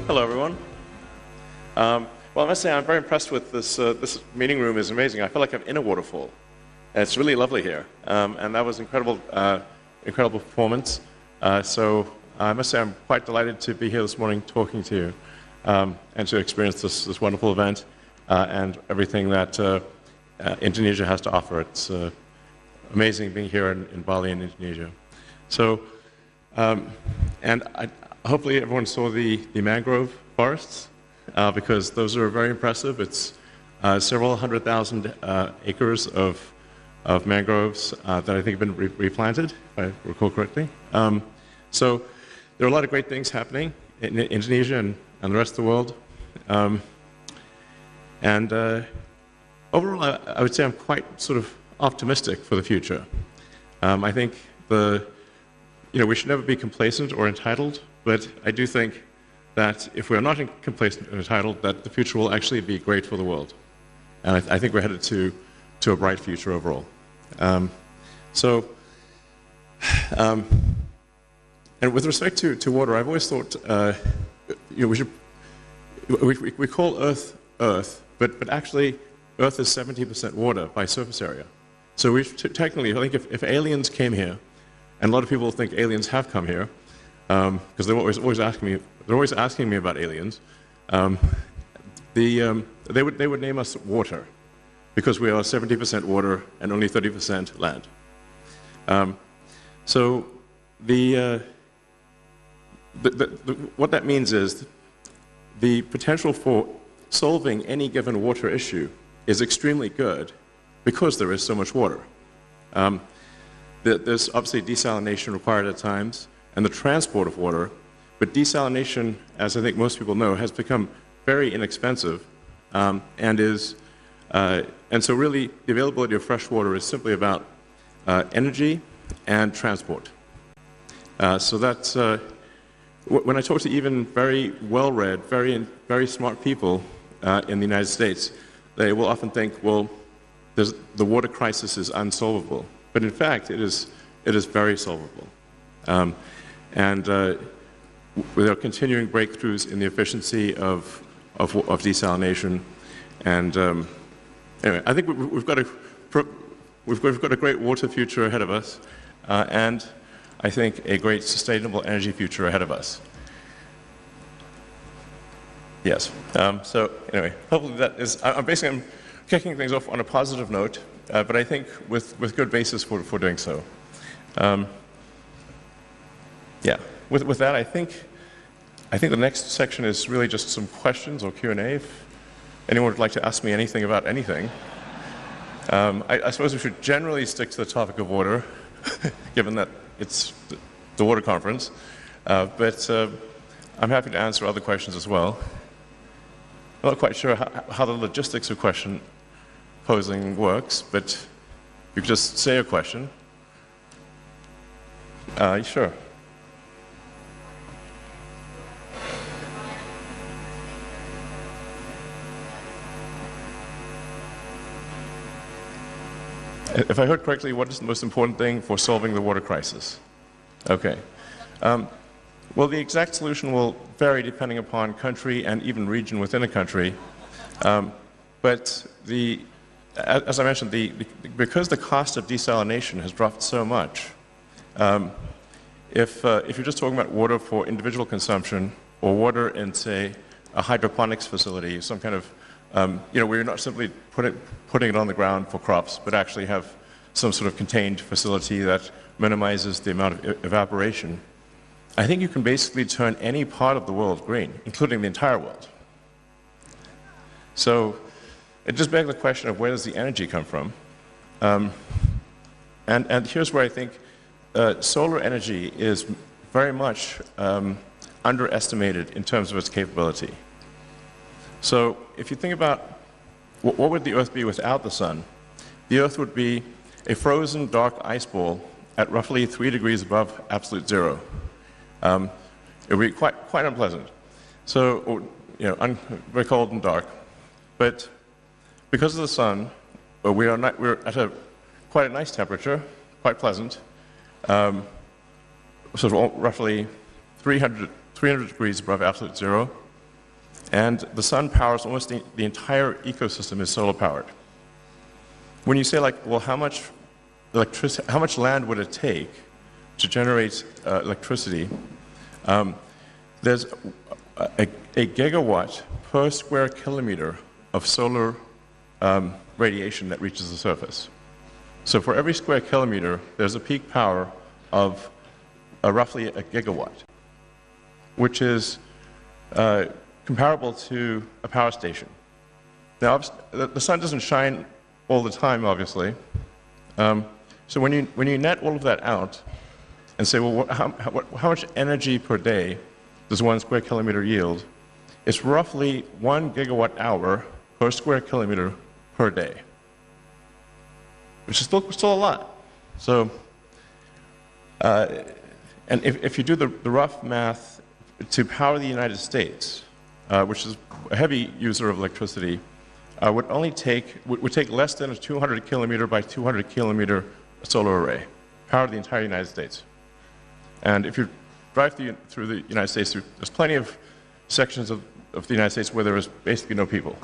Hello, everyone. Well, I must say I'm very impressed with this. This meeting room is amazing. I feel like I'm in a waterfall. It's really lovely here, and that was incredible, incredible performance. So I must say I'm quite delighted to be here this morning talking to you and to experience this wonderful event and everything that Indonesia has to offer. It's amazing being here in Bali in Indonesia. So, hopefully everyone saw the mangrove forests because those are very impressive. It's several 100,000 acres of mangroves that I think have been replanted, if I recall correctly. So there are a lot of great things happening in Indonesia and the rest of the world. Overall, I would say I'm quite sort of optimistic for the future. I think we should never be complacent or entitled, but I do think that if we're not complacent and entitled, that the future will actually be great for the world. And I think we're headed to a bright future overall. And with respect to water, I've always thought, we call Earth Earth, but actually Earth is 70% water by surface area. So we technically, I think if aliens came here, and a lot of people think aliens have come here, because they're always asking me about aliens. They would name us water, because we are 70% water and only 30% land. What that means is the potential for solving any given water issue is extremely good because there is so much water. There's obviously desalination required at times, and the transport of water, but desalination, as I think most people know, has become very inexpensive, and so really the availability of fresh water is simply about energy and transport. So that's when I talk to even very well-read, very smart people in the United States, they will often think, well, the water crisis is unsolvable. But in fact, it is very solvable. There are continuing breakthroughs in the efficiency of desalination. And anyway, I think we've got a great water future ahead of us, and I think a great sustainable energy future ahead of us. Yes. So anyway, hopefully that is. I'm kicking things off on a positive note. But I think with good basis for doing so. Yeah. With that, I think the next section is really just some questions or Q&A. If anyone would like to ask me anything about anything, I suppose we should generally stick to the topic of water, given that it's the water conference. But I'm happy to answer other questions as well. I'm not quite sure how the logistics of question posing works, but you could just say a question. Sure. If I heard correctly, what is the most important thing for solving the water crisis? Okay. Well, the exact solution will vary depending upon country and even region within a country. But as I mentioned, because the cost of desalination has dropped so much, if you're just talking about water for individual consumption or water in, say, a hydroponics facility, some kind of, where you're not simply putting it on the ground for crops, but actually have some sort of contained facility that minimizes the amount of evaporation, I think you can basically turn any part of the world green, including the entire world. So it just begs the question of where does the energy come from? And here's where I think solar energy is very much underestimated in terms of its capability. So if you think about what would the Earth be without the sun? The Earth would be a frozen dark ice ball at roughly 3 degrees above absolute zero. It would be quite unpleasant. So, very cold and dark. But because of the sun, we're at quite a nice temperature, quite pleasant, sort of roughly 300 degrees above absolute zero. And the sun powers almost the entire ecosystem is solar powered. When you say, like, well, how much land would it take to generate electricity? There's a gigawatt per square kilometer of solar radiation that reaches the surface. So for every square kilometer, there's a peak power of roughly a gigawatt, which is comparable to a power station. Now, the sun doesn't shine all the time, obviously. So when you net all of that out and say, well, how much energy per day does 1 square kilometer yield? It's roughly 1 gigawatt hour per square kilometer per day, which is still a lot. So, and if you do the rough math, to power the United States, which is a heavy user of electricity, would take less than a 200 kilometer by 200 kilometer solar array, power the entire United States. And if you drive through the United States, there's plenty of sections of the United States where there is basically no people.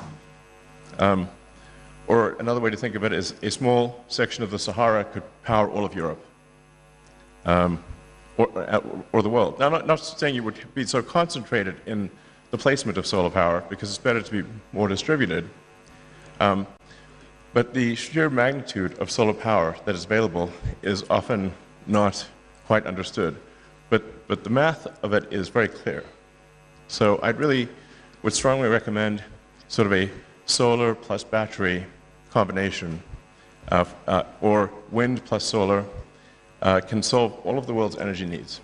Or another way to think of it is a small section of the Sahara could power all of Europe, or the world. Now, I'm not saying you would be so concentrated in the placement of solar power, because it's better to be more distributed. But the sheer magnitude of solar power that is available is often not quite understood. But the math of it is very clear. So I really would strongly recommend sort of a solar plus battery combination, or wind plus solar, can solve all of the world's energy needs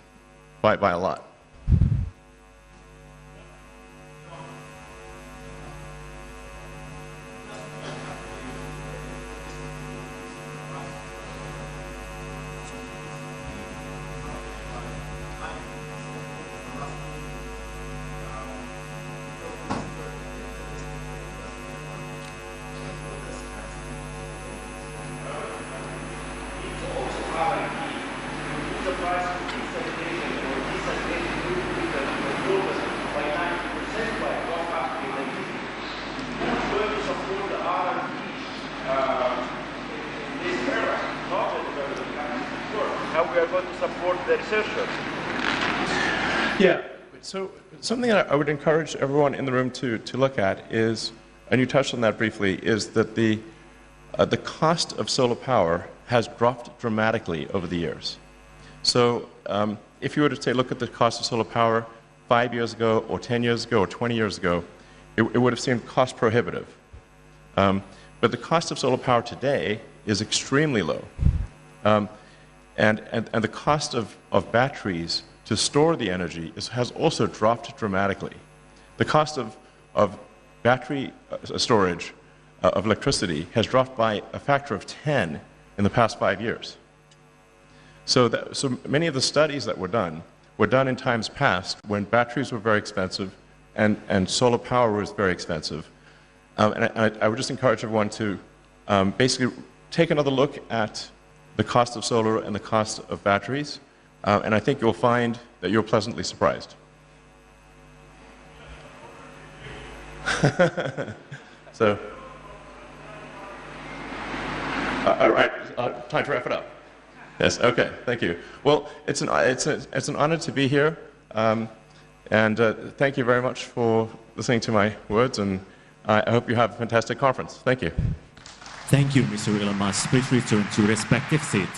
by a lot. How we are going to support the researchers? Yeah, so something that I would encourage everyone in the room to look at is, and you touched on that briefly, is that the cost of solar power has dropped dramatically over the years. So if you were to say, look at the cost of solar power 5 years ago, or 10 years ago, or 20 years ago, it would have seemed cost prohibitive. But the cost of solar power today is extremely low. And the cost of batteries to store the energy has also dropped dramatically. The cost of battery storage of electricity has dropped by a factor of 10 in the past 5 years. So many of the studies that were done in times past when batteries were very expensive and solar power was very expensive. And I would just encourage everyone to basically take another look at the cost of solar and the cost of batteries, and I think you'll find that you're pleasantly surprised. So, all right, time to wrap it up. Yes, okay, thank you. Well, it's an honor to be here, and thank you very much for listening to my words, and I hope you have a fantastic conference. Thank you. Thank you, Mr. Elon Musk. Please return to respective seat.